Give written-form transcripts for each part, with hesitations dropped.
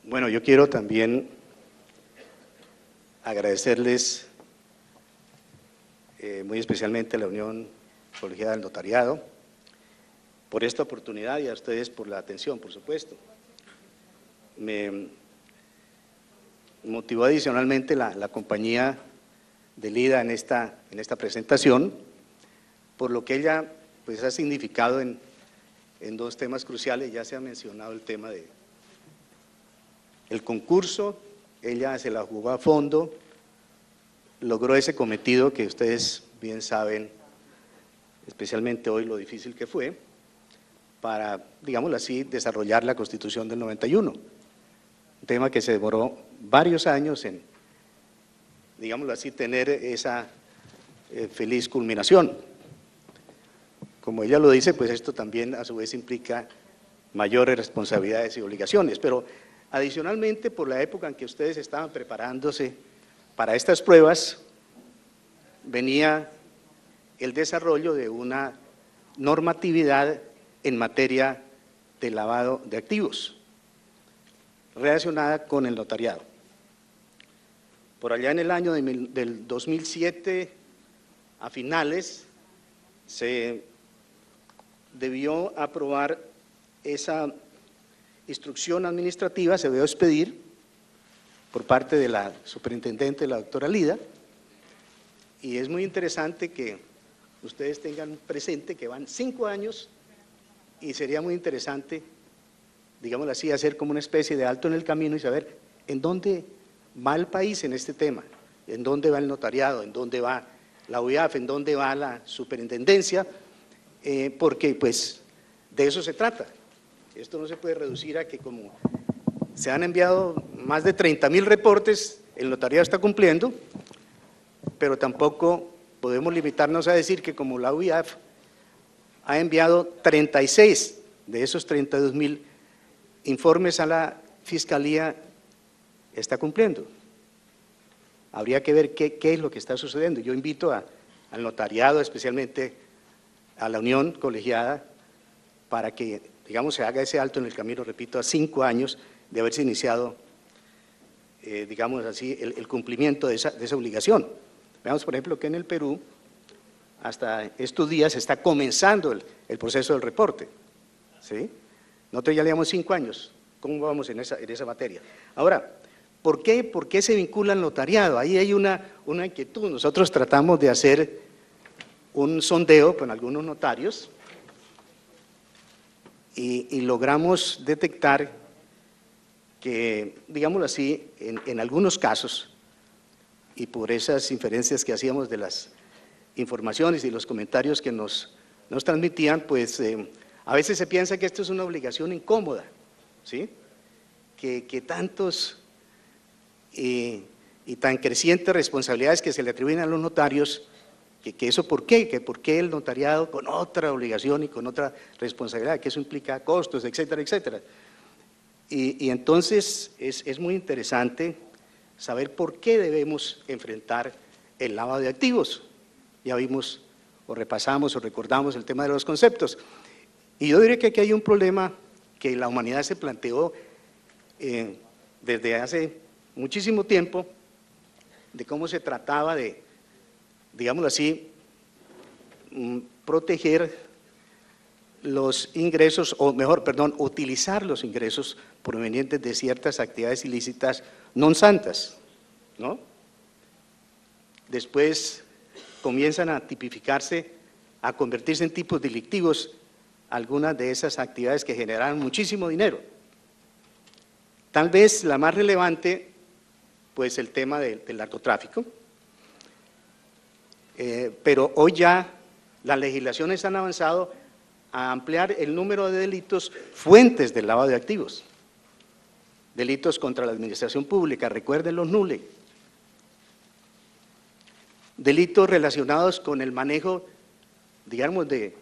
Bueno, yo quiero también agradecerles muy especialmente a la Unión Colegiada del Notariado por esta oportunidad y a ustedes por la atención, por supuesto. Me motivó adicionalmente la compañía de Lida en esta presentación, por lo que ella pues ha significado en dos temas cruciales. Ya se ha mencionado el tema de el concurso. Ella se la jugó a fondo, logró ese cometido que ustedes bien saben, especialmente hoy, lo difícil que fue, para, digámoslo así, desarrollar la Constitución del 91, un tema que se demoró varios años en, digámoslo así, tener esa feliz culminación. Como ella lo dice, pues esto también a su vez implica mayores responsabilidades y obligaciones, pero adicionalmente, por la época en que ustedes estaban preparándose para estas pruebas, venía el desarrollo de una normatividad en materia de lavado de activos, relacionada con el notariado. Por allá en el año del 2007, a finales, se debió aprobar esa instrucción administrativa, se debió expedir por parte de la superintendente, la doctora Lida, y es muy interesante que ustedes tengan presente que van 5 años y sería muy interesante, digámoslo así, hacer como una especie de alto en el camino y saber en dónde va el país en este tema, en dónde va el notariado, en dónde va la UIAF, en dónde va la superintendencia, porque pues de eso se trata. Esto no se puede reducir a que como se han enviado más de 30.000 reportes, el notariado está cumpliendo, pero tampoco podemos limitarnos a decir que como la UIAF ha enviado 36 de esos 32.000 informes a la Fiscalía, está cumpliendo. Habría que ver qué es lo que está sucediendo. Yo invito al notariado, especialmente a la Unión Colegiada, para que, digamos, se haga ese alto en el camino, repito, a 5 años de haberse iniciado, digamos así, el cumplimiento de esa obligación. Veamos, por ejemplo, que en el Perú, hasta estos días, está comenzando el proceso del reporte, ¿sí? Nosotros ya llevamos 5 años. ¿Cómo vamos en esa materia? Ahora, ¿por qué se vincula al notariado? Ahí hay una inquietud. Nosotros tratamos de hacer un sondeo con algunos notarios y logramos detectar que, digámoslo así, en algunos casos, y por esas inferencias que hacíamos de las informaciones y los comentarios que nos transmitían, pues a veces se piensa que esto es una obligación incómoda, ¿sí? Que tantos y tan crecientes responsabilidades que se le atribuyen a los notarios, que eso ¿por qué? Que por qué el notariado con otra obligación y con otra responsabilidad, que eso implica costos, etcétera, etcétera. Y entonces es muy interesante saber por qué debemos enfrentar el lavado de activos. Ya vimos o repasamos o recordamos el tema de los conceptos. Y yo diría que aquí hay un problema que la humanidad se planteó desde hace muchísimo tiempo, de cómo se trataba de, digámoslo así, proteger los ingresos, o mejor, perdón, utilizar los ingresos provenientes de ciertas actividades ilícitas non santas, ¿no? Después comienzan a tipificarse, a convertirse en tipos delictivos algunas de esas actividades que generaban muchísimo dinero. Tal vez la más relevante, pues el tema del narcotráfico, pero hoy ya las legislaciones han avanzado a ampliar el número de delitos fuentes del lavado de activos, delitos contra la administración pública, recuerden los NULE, delitos relacionados con el manejo, digamos, de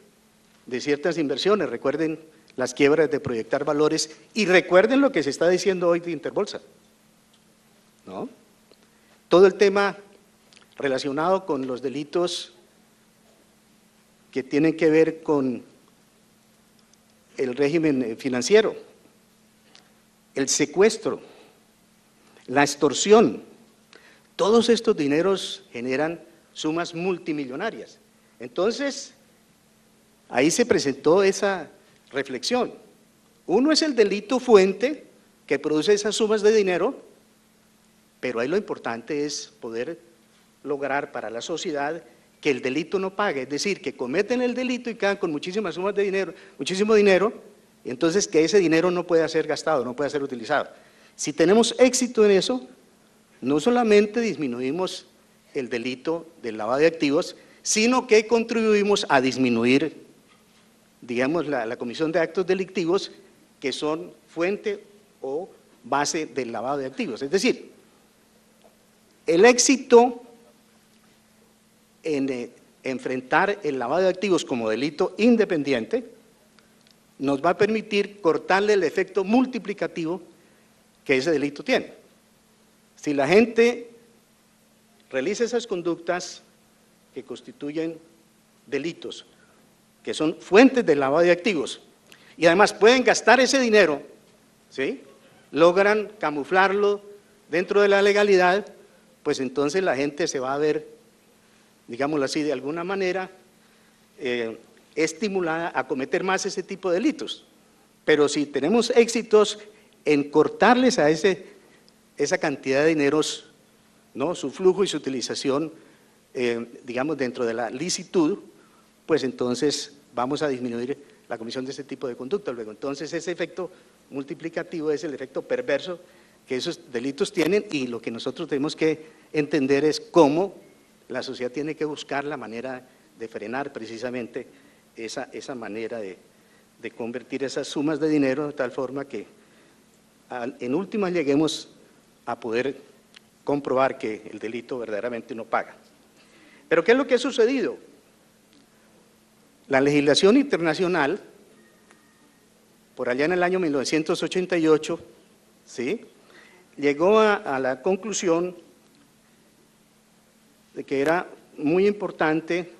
ciertas inversiones, recuerden las quiebras de Proyectar Valores y recuerden lo que se está diciendo hoy de Interbolsa, ¿no? Todo el tema relacionado con los delitos que tienen que ver con el régimen financiero, el secuestro, la extorsión. Todos estos dineros generan sumas multimillonarias. Entonces, ahí se presentó esa reflexión. Uno es el delito fuente que produce esas sumas de dinero, pero ahí lo importante es poder lograr para la sociedad que el delito no pague, es decir, que cometen el delito y quedan con muchísimas sumas de dinero, muchísimo dinero, y entonces que ese dinero no pueda ser gastado, no pueda ser utilizado. Si tenemos éxito en eso, no solamente disminuimos el delito del lavado de activos, sino que contribuimos a disminuir, digamos, la comisión de actos delictivos que son fuente o base del lavado de activos. Es decir, el éxito en enfrentar el lavado de activos como delito independiente nos va a permitir cortarle el efecto multiplicativo que ese delito tiene. Si la gente realiza esas conductas que constituyen delitos, que son fuentes del lavado de activos, y además pueden gastar ese dinero, ¿sí?, logran camuflarlo dentro de la legalidad, pues entonces la gente se va a ver, digámoslo así, de alguna manera estimulada a cometer más ese tipo de delitos. Pero si tenemos éxitos en cortarles a esa cantidad de dineros, ¿no?, su flujo y su utilización, digamos, dentro de la licitud, pues entonces vamos a disminuir la comisión de ese tipo de conducta. Luego, entonces, ese efecto multiplicativo es el efecto perverso que esos delitos tienen, y lo que nosotros tenemos que entender es cómo la sociedad tiene que buscar la manera de frenar precisamente esa manera de convertir esas sumas de dinero de tal forma que en última lleguemos a poder comprobar que el delito verdaderamente no paga. Pero ¿qué es lo que ha sucedido? La legislación internacional, por allá en el año 1988, ¿sí?, llegó a la conclusión de que era muy importante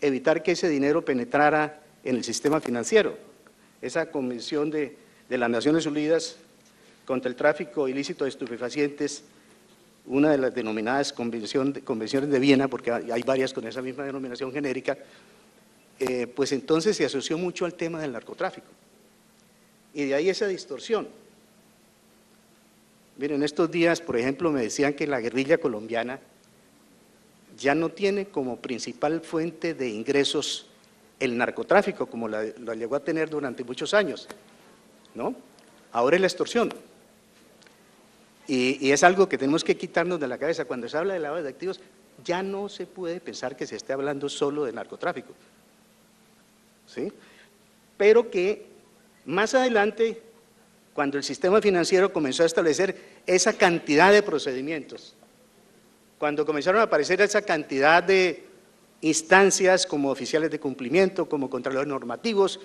evitar que ese dinero penetrara en el sistema financiero. Esa Convención de las Naciones Unidas contra el tráfico ilícito de estupefacientes, una de las denominadas convenciones de Viena, porque hay varias con esa misma denominación genérica, pues entonces se asoció mucho al tema del narcotráfico. Y de ahí esa distorsión. Miren, estos días, por ejemplo, me decían que la guerrilla colombiana ya no tiene como principal fuente de ingresos el narcotráfico, como lo llegó a tener durante muchos años, ¿no? Ahora es la extorsión. Y es algo que tenemos que quitarnos de la cabeza. Cuando se habla de lavado de activos, ya no se puede pensar que se esté hablando solo de narcotráfico, ¿sí? Pero que más adelante, cuando el sistema financiero comenzó a establecer esa cantidad de procedimientos, cuando comenzaron a aparecer esa cantidad de instancias como oficiales de cumplimiento, como contralores normativos,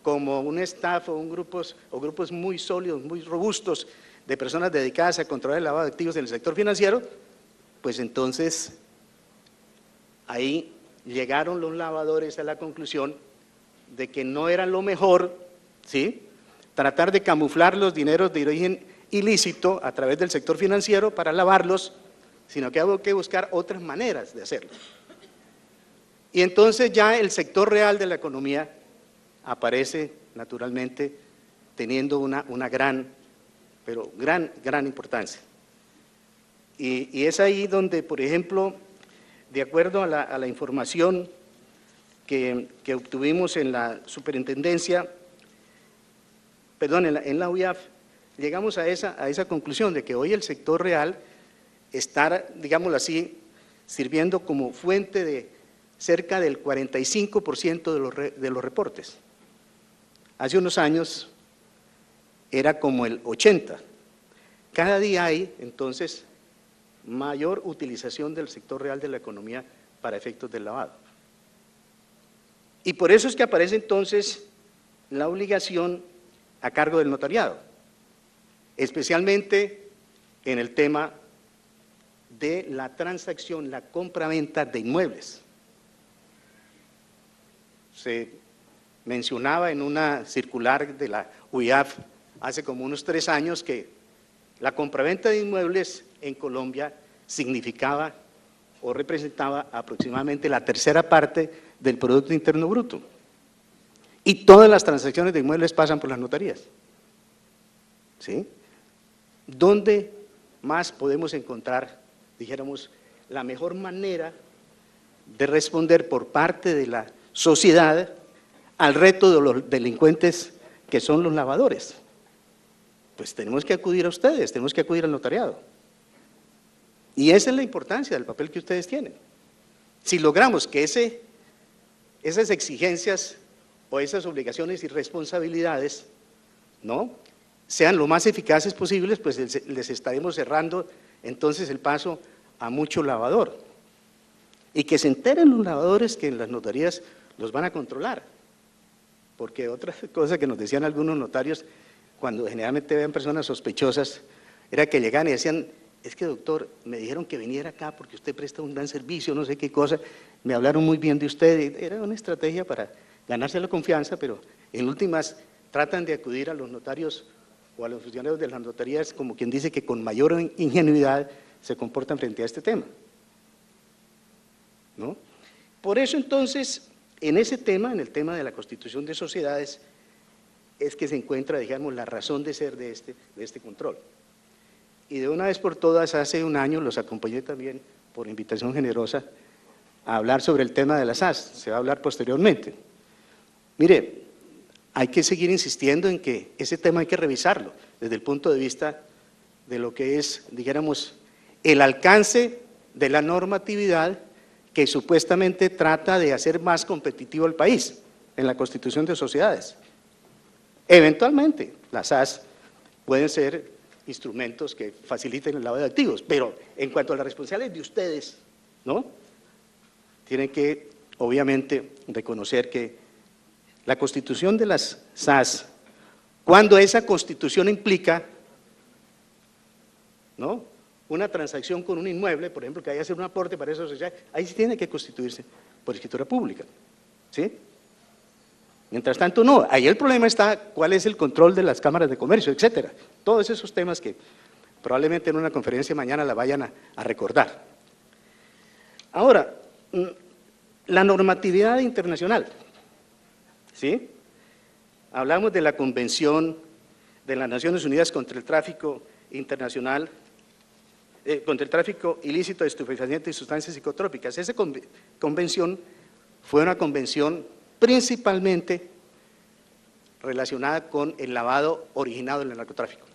como un staff o grupos muy sólidos, muy robustos de personas dedicadas a controlar el lavado de activos en el sector financiero, pues entonces ahí llegaron los lavadores a la conclusión de que no era lo mejor, ¿sí?, tratar de camuflar los dineros de origen ilícito a través del sector financiero para lavarlos, sino que hay que buscar otras maneras de hacerlo. Y entonces ya el sector real de la economía aparece naturalmente teniendo una gran, pero gran importancia. Y es ahí donde, por ejemplo, de acuerdo a la información que obtuvimos en la superintendencia, en la UIAF, llegamos a esa conclusión de que hoy el sector real está, digámoslo así, sirviendo como fuente de cerca del 45% de los reportes. Hace unos años era como el 80%. Cada día hay, entonces, mayor utilización del sector real de la economía para efectos del lavado. Y por eso es que aparece entonces la obligación a cargo del notariado, especialmente en el tema de la transacción, la compra-venta de inmuebles. Se mencionaba en una circular de la UIAF hace como unos 3 años que La compraventa de inmuebles en Colombia significaba o representaba aproximadamente la tercera parte del Producto Interno Bruto. Y todas las transacciones de inmuebles pasan por las notarías. ¿Sí? ¿Dónde más podemos encontrar, dijéramos, la mejor manera de responder por parte de la sociedad al reto de los delincuentes que son los lavadores? Pues tenemos que acudir a ustedes, tenemos que acudir al notariado. Y esa es la importancia del papel que ustedes tienen. Si logramos que esas exigencias o esas obligaciones y responsabilidades, ¿no?, sean lo más eficaces posibles, pues les estaremos cerrando entonces el paso a mucho lavador. Y que se enteren los lavadores que en las notarías los van a controlar. Porque otra cosa que nos decían algunos notarios, cuando generalmente ven personas sospechosas, era que llegaban y decían: es que doctor, me dijeron que viniera acá porque usted presta un gran servicio, no sé qué cosa, me hablaron muy bien de usted. Era una estrategia para ganarse la confianza, pero en últimas tratan de acudir a los notarios o a los funcionarios de las notarías como quien dice que con mayor ingenuidad se comportan frente a este tema, ¿no? Por eso entonces, en ese tema, en el tema de la constitución de sociedades, es que se encuentra, digamos, la razón de ser de este control. Y de una vez por todas, hace un año los acompañé también, por invitación generosa, a hablar sobre el tema de las SAS, se va a hablar posteriormente. Mire, hay que seguir insistiendo en que ese tema hay que revisarlo desde el punto de vista de lo que es, dijéramos, el alcance de la normatividad que supuestamente trata de hacer más competitivo al país en la constitución de sociedades. Eventualmente, las SAS pueden ser instrumentos que faciliten el lavado de activos, pero en cuanto a las responsabilidades de ustedes, ¿no?, tienen que, obviamente, reconocer que la constitución de las SAS, cuando esa constitución implica, ¿no?, una transacción con un inmueble, por ejemplo, que haya que hacer un aporte para esa sociedad, ahí sí tiene que constituirse por escritura pública, ¿sí? Mientras tanto, no. Ahí el problema está cuál es el control de las cámaras de comercio, etcétera. Todos esos temas que probablemente en una conferencia mañana la vayan a recordar. Ahora, la normatividad internacional, ¿sí? Hablamos de la Convención de las Naciones Unidas contra el Tráfico Internacional, contra el tráfico ilícito de estupefacientes y sustancias psicotrópicas. Esa convención fue una convención principalmente relacionada con el lavado originado del narcotráfico.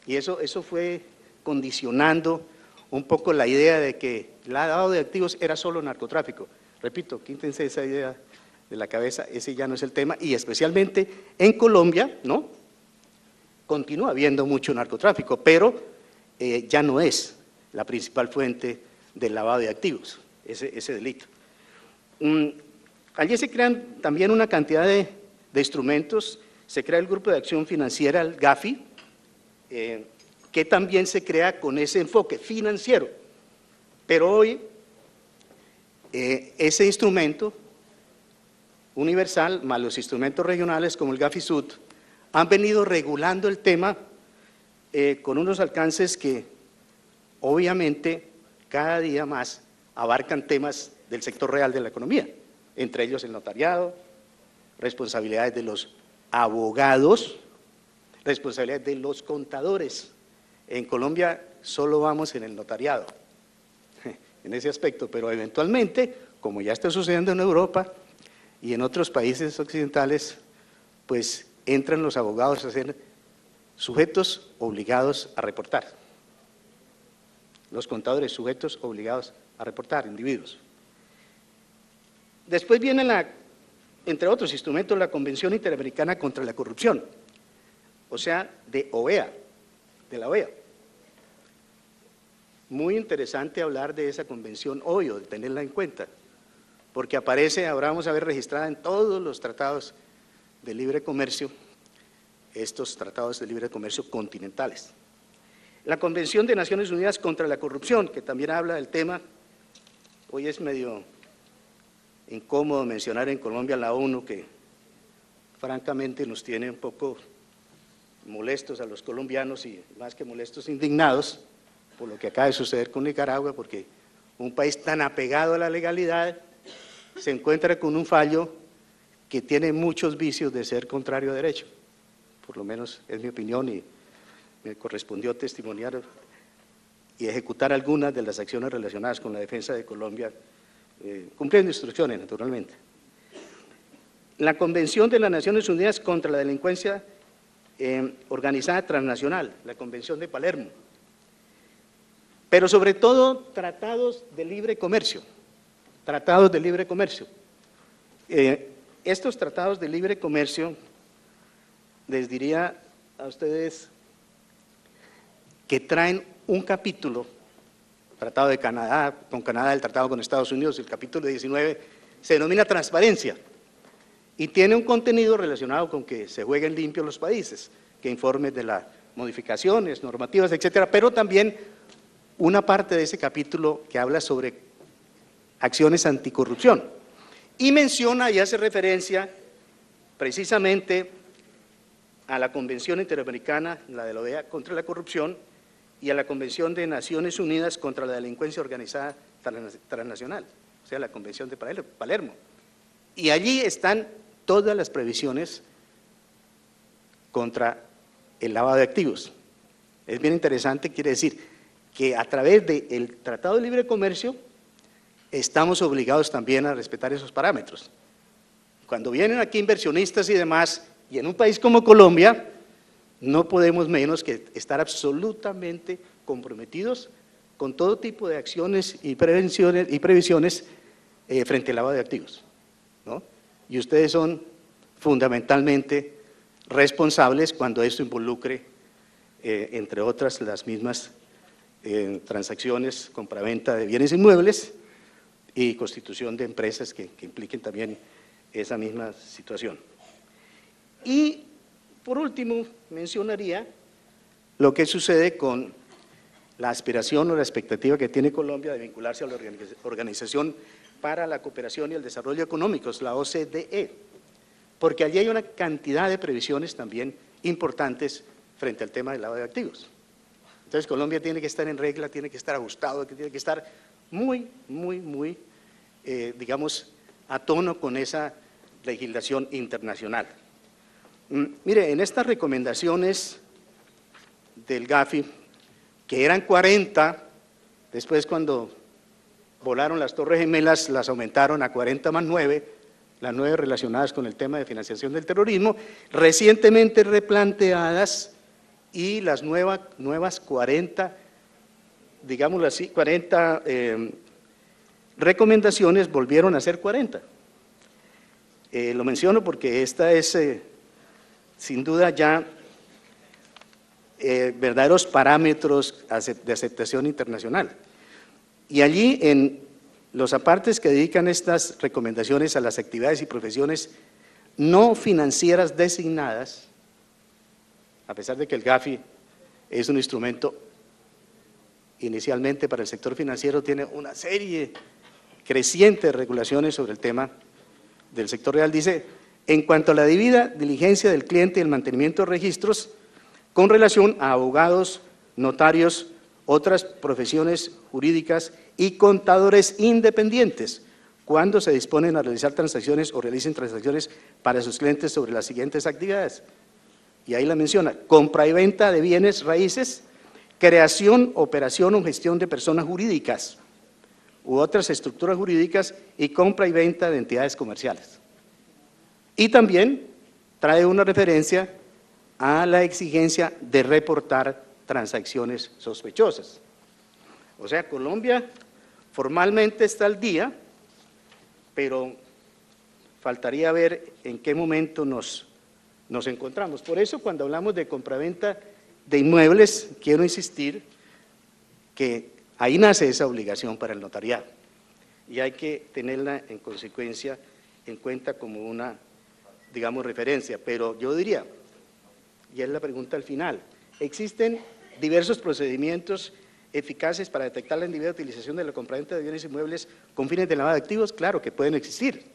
Y eso fue condicionando un poco la idea de que el lavado de activos era solo narcotráfico. Repito, quítense esa idea de la cabeza, ese ya no es el tema, y especialmente en Colombia, ¿no?, continúa habiendo mucho narcotráfico, pero ya no es la principal fuente del lavado de activos, ese delito. Allí se crean también una cantidad de instrumentos, se crea el Grupo de Acción Financiera, el GAFI, que también se crea con ese enfoque financiero, pero hoy ese instrumento universal, más los instrumentos regionales como el GAFI-Sud, han venido regulando el tema con unos alcances que obviamente cada día más abarcan temas del sector real de la economía, entre ellos el notariado, responsabilidades de los abogados, responsabilidades de los contadores. En Colombia solo vamos en el notariado, en ese aspecto, pero eventualmente, como ya está sucediendo en Europa y en otros países occidentales, pues entran los abogados a ser sujetos obligados a reportar. Los contadores sujetos obligados a reportar, individuos. Después viene entre otros instrumentos, la Convención Interamericana contra la Corrupción, o sea, de OEA, de la OEA. Muy interesante hablar de esa convención hoy, o de tenerla en cuenta, porque aparece, ahora vamos a ver registrada en todos los tratados de libre comercio, estos tratados de libre comercio continentales. La Convención de Naciones Unidas contra la Corrupción, que también habla del tema, hoy es medio incómodo mencionar en Colombia la ONU, que francamente nos tiene un poco molestos a los colombianos y más que molestos, indignados por lo que acaba de suceder con Nicaragua, porque un país tan apegado a la legalidad se encuentra con un fallo que tiene muchos vicios de ser contrario a derecho. Por lo menos es mi opinión y me correspondió testimoniar y ejecutar algunas de las acciones relacionadas con la defensa de Colombia, cumpliendo instrucciones, naturalmente. La Convención de las Naciones Unidas contra la Delincuencia Organizada Transnacional, la Convención de Palermo, pero sobre todo tratados de libre comercio, tratados de libre comercio. Estos tratados de libre comercio, les diría a ustedes que traen un capítulo, Tratado de Canadá, con Canadá, el Tratado con Estados Unidos, el capítulo 19, se denomina transparencia y tiene un contenido relacionado con que se jueguen limpios los países, que informen de las modificaciones, normativas, etcétera, pero también una parte de ese capítulo que habla sobre acciones anticorrupción y menciona y hace referencia precisamente a la Convención Interamericana, la de la OEA, contra la corrupción y a la Convención de Naciones Unidas contra la Delincuencia Organizada Transnacional, o sea, la Convención de Palermo. Y allí están todas las previsiones contra el lavado de activos. Es bien interesante, quiere decir que a través del Tratado de Libre Comercio estamos obligados también a respetar esos parámetros. Cuando vienen aquí inversionistas y demás, y en un país como Colombia, no podemos menos que estar absolutamente comprometidos con todo tipo de acciones y previsiones frente al lavado de activos, ¿no? Y ustedes son fundamentalmente responsables cuando esto involucre, entre otras, las mismas transacciones, compraventa de bienes inmuebles y constitución de empresas que impliquen también esa misma situación. Y por último, mencionaría lo que sucede con la aspiración o la expectativa que tiene Colombia de vincularse a la Organización para la Cooperación y el Desarrollo Económicos, la OCDE, porque allí hay una cantidad de previsiones también importantes frente al tema del lavado de activos. Entonces Colombia tiene que estar en regla, tiene que estar ajustado, tiene que estar muy, digamos, a tono con esa legislación internacional. Mire, en estas recomendaciones del GAFI, que eran 40, después cuando volaron las Torres Gemelas las aumentaron a 40 más 9, las 9 relacionadas con el tema de financiación del terrorismo, recientemente replanteadas y las nuevas 40, digámoslo así, 40 recomendaciones volvieron a ser 40. Lo menciono porque esta es sin duda ya verdaderos parámetros de aceptación internacional. Y allí en los apartes que dedican estas recomendaciones a las actividades y profesiones no financieras designadas, a pesar de que el GAFI es un instrumento inicialmente para el sector financiero, tiene una serie creciente de regulaciones sobre el tema del sector real, dice: en cuanto a la debida diligencia del cliente y el mantenimiento de registros con relación a abogados, notarios, otras profesiones jurídicas y contadores independientes, cuando se disponen a realizar transacciones o realicen transacciones para sus clientes sobre las siguientes actividades. Y ahí la menciona: compra y venta de bienes raíces, creación, operación o gestión de personas jurídicas u otras estructuras jurídicas y compra y venta de entidades comerciales. Y también trae una referencia a la exigencia de reportar transacciones sospechosas. O sea, Colombia formalmente está al día, pero faltaría ver en qué momento nos encontramos. Por eso, cuando hablamos de compraventa de inmuebles, quiero insistir que ahí nace esa obligación para el notariado y hay que tenerla en consecuencia en cuenta como una, digamos, referencia. Pero yo diría, y es la pregunta al final, ¿existen diversos procedimientos eficaces para detectar la indebida utilización de la compraventa de bienes inmuebles con fines de lavado de activos? Claro que pueden existir,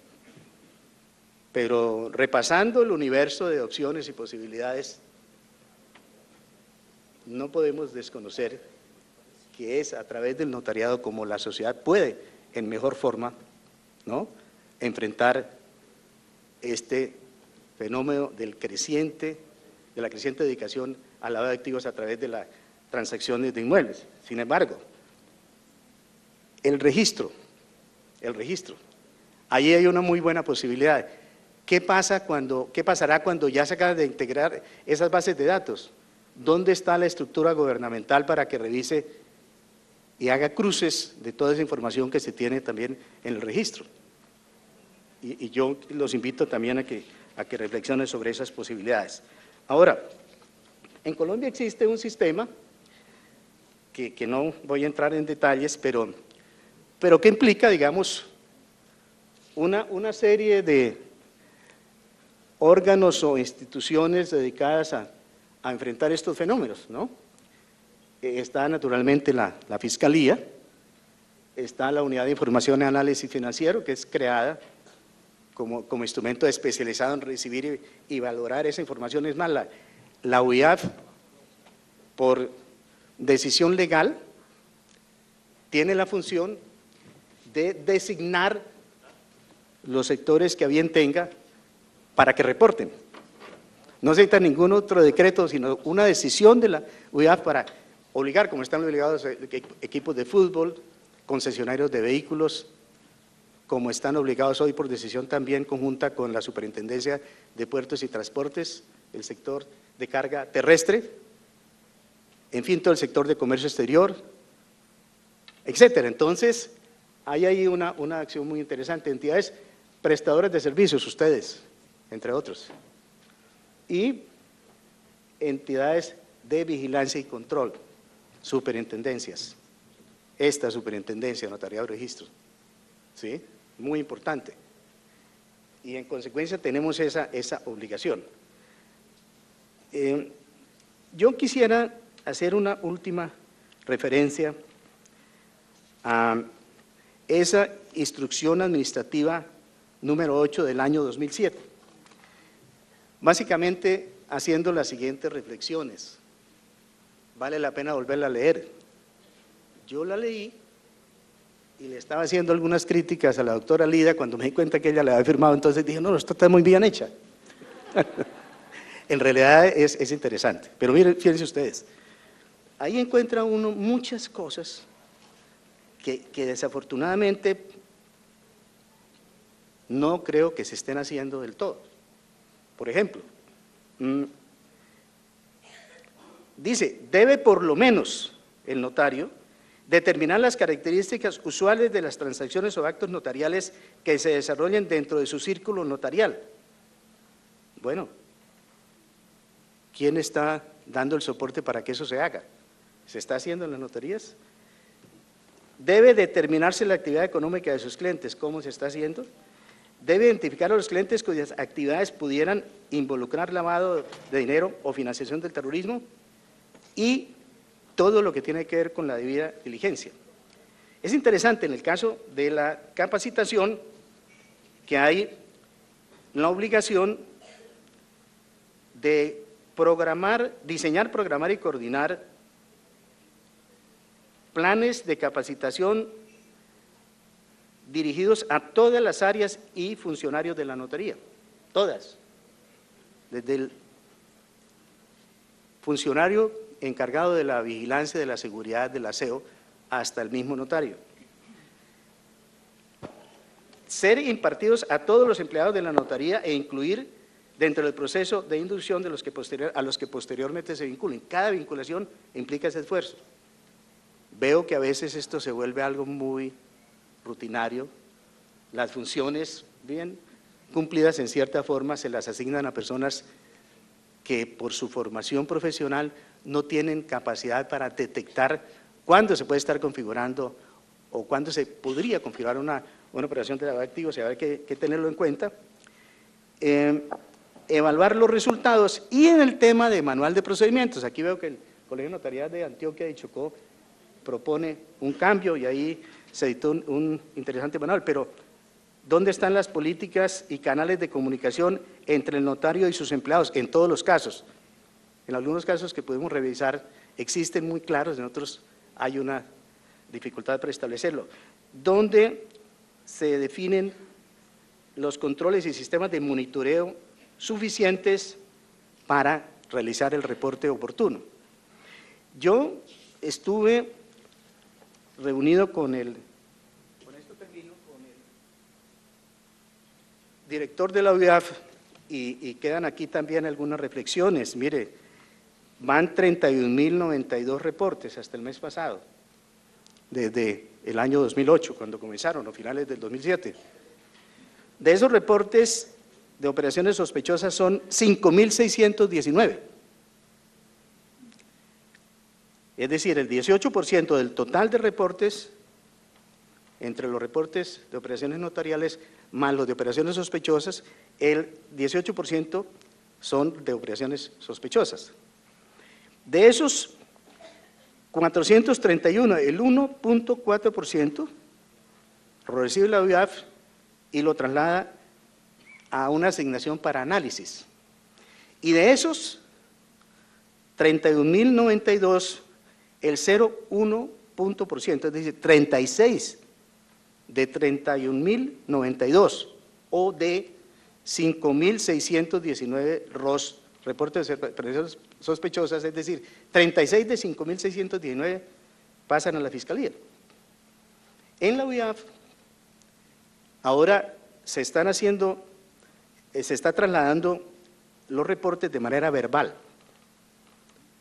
pero repasando el universo de opciones y posibilidades, no podemos desconocer que es a través del notariado como la sociedad puede en mejor forma, ¿no?, enfrentar este fenómeno de la creciente dedicación al lavado de activos a través de las transacciones de inmuebles. Sin embargo, el registro, ahí hay una muy buena posibilidad. ¿Qué pasará cuando ya se acaban de integrar esas bases de datos? ¿Dónde está la estructura gubernamental para que revise y haga cruces de toda esa información que se tiene también en el registro? Y yo los invito también a que reflexionen sobre esas posibilidades. Ahora, en Colombia existe un sistema que no voy a entrar en detalles, pero que implica, digamos, una serie de órganos o instituciones dedicadas a enfrentar estos fenómenos, ¿no? Está naturalmente la Fiscalía, está la Unidad de Información y Análisis Financiero, que es creada como instrumento especializado en recibir y valorar esa información. Es más, la UIAF, por decisión legal, tiene la función de designar los sectores que a bien tenga para que reporten. No se necesita ningún otro decreto, sino una decisión de la UIAF para obligar, como están obligados equipos de fútbol, concesionarios de vehículos, como están obligados hoy por decisión también conjunta con la Superintendencia de Puertos y Transportes, el sector de carga terrestre, en fin, todo el sector de comercio exterior, etcétera. Entonces, hay ahí una acción muy interesante. Entidades prestadoras de servicios, ustedes, entre otros, y entidades de vigilancia y control, superintendencias, esta superintendencia, notariado y registro, ¿sí?, muy importante, y en consecuencia tenemos esa obligación. Yo quisiera hacer una última referencia a esa instrucción administrativa número 8 del año 2007, básicamente haciendo las siguientes reflexiones. Vale la pena volverla a leer. Yo la leí y le estaba haciendo algunas críticas a la doctora Lida cuando me di cuenta que ella la había firmado, entonces dije, no, esto está muy bien hecha. En realidad es interesante, pero miren, fíjense ustedes, ahí encuentra uno muchas cosas que desafortunadamente no creo que se estén haciendo del todo. Por ejemplo, dice, debe por lo menos el notario determinar las características usuales de las transacciones o actos notariales que se desarrollen dentro de su círculo notarial. Bueno, ¿quién está dando el soporte para que eso se haga? ¿Se está haciendo en las notarías? Debe determinarse la actividad económica de sus clientes. ¿Cómo se está haciendo? Debe identificar a los clientes cuyas actividades pudieran involucrar lavado de dinero o financiación del terrorismo y todo lo que tiene que ver con la debida diligencia. Es interesante en el caso de la capacitación que hay la obligación de diseñar, programar y coordinar planes de capacitación dirigidos a todas las áreas y funcionarios de la notaría, todas, desde el funcionario encargado de la vigilancia, de la seguridad, del aseo, hasta el mismo notario. Ser impartidos a todos los empleados de la notaría e incluir dentro del proceso de inducción a los que posteriormente se vinculen. Cada vinculación implica ese esfuerzo. Veo que a veces esto se vuelve algo muy rutinario, las funciones bien cumplidas en cierta forma se las asignan a personas que por su formación profesional no tienen capacidad para detectar cuándo se puede estar configurando o cuándo se podría configurar una operación de lavado de activos, y hay que tenerlo en cuenta. Evaluar los resultados y en el tema de manual de procedimientos, aquí veo que el Colegio de Notariedad de Antioquia y Chocó propone un cambio y ahí se editó un interesante manual, pero ¿dónde están las políticas y canales de comunicación entre el notario y sus empleados? En todos los casos, en algunos casos que podemos revisar existen muy claros, en otros hay una dificultad para establecerlo, donde se definen los controles y sistemas de monitoreo suficientes para realizar el reporte oportuno. Yo estuve reunido con el director de la UIAF y quedan aquí también algunas reflexiones. Mire, van 31.092 reportes hasta el mes pasado, desde el año 2008, cuando comenzaron, o finales del 2007. De esos reportes de operaciones sospechosas son 5.619. Es decir, el 18% del total de reportes, entre los reportes de operaciones notariales más los de operaciones sospechosas, el 18% son de operaciones sospechosas. De esos 431, el 1.4% lo recibe la UIAF y lo traslada a una asignación para análisis. Y de esos 31.092, el 0,1%, es decir, 36 de 31.092 o de 5.619 ROS, reportes de operaciones sospechosas, es decir, 36 de 5.619 pasan a la Fiscalía. En la UIAF ahora se está trasladando los reportes de manera verbal.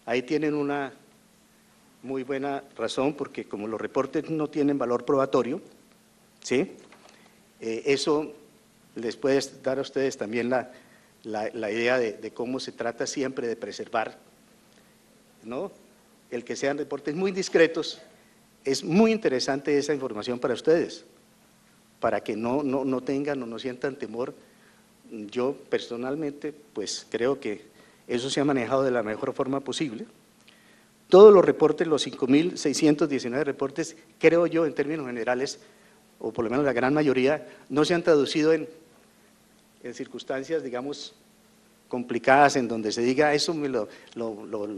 Ahí tienen una muy buena razón, porque como los reportes no tienen valor probatorio, ¿sí? Eso les puede dar a ustedes también la idea de cómo se trata siempre de preservar, ¿no?, el que sean reportes muy discretos. Es muy interesante esa información para ustedes, para que no tengan o no sientan temor. Yo personalmente pues creo que eso se ha manejado de la mejor forma posible. Todos los reportes, los 5.619 reportes, creo yo en términos generales, o por lo menos la gran mayoría, no se han traducido en circunstancias, digamos, complicadas, en donde se diga eso me lo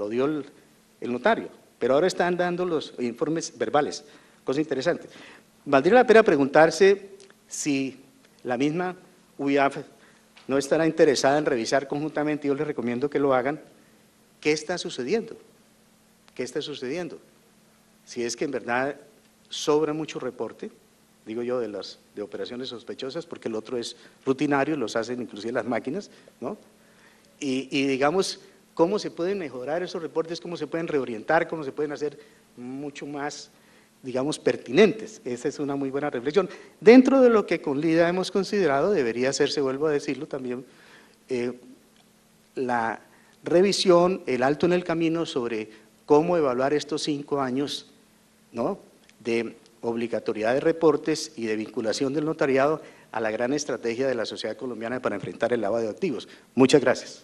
dio el notario, pero ahora están dando los informes verbales, cosa interesante. Valdría la pena preguntarse si la misma UIAF no estará interesada en revisar conjuntamente, yo les recomiendo que lo hagan, qué está sucediendo. ¿Qué está sucediendo? Si es que en verdad sobra mucho reporte, digo yo, de operaciones sospechosas, porque el otro es rutinario, los hacen inclusive las máquinas, ¿no? Y digamos, cómo se pueden mejorar esos reportes, cómo se pueden reorientar, cómo se pueden hacer mucho más, digamos, pertinentes. Esa es una muy buena reflexión. Dentro de lo que con LIDA hemos considerado, debería hacerse, vuelvo a decirlo también, la revisión, el alto en el camino sobre cómo evaluar estos 5 años, ¿no?, de obligatoriedad de reportes y de vinculación del notariado a la gran estrategia de la sociedad colombiana para enfrentar el lavado de activos. Muchas gracias.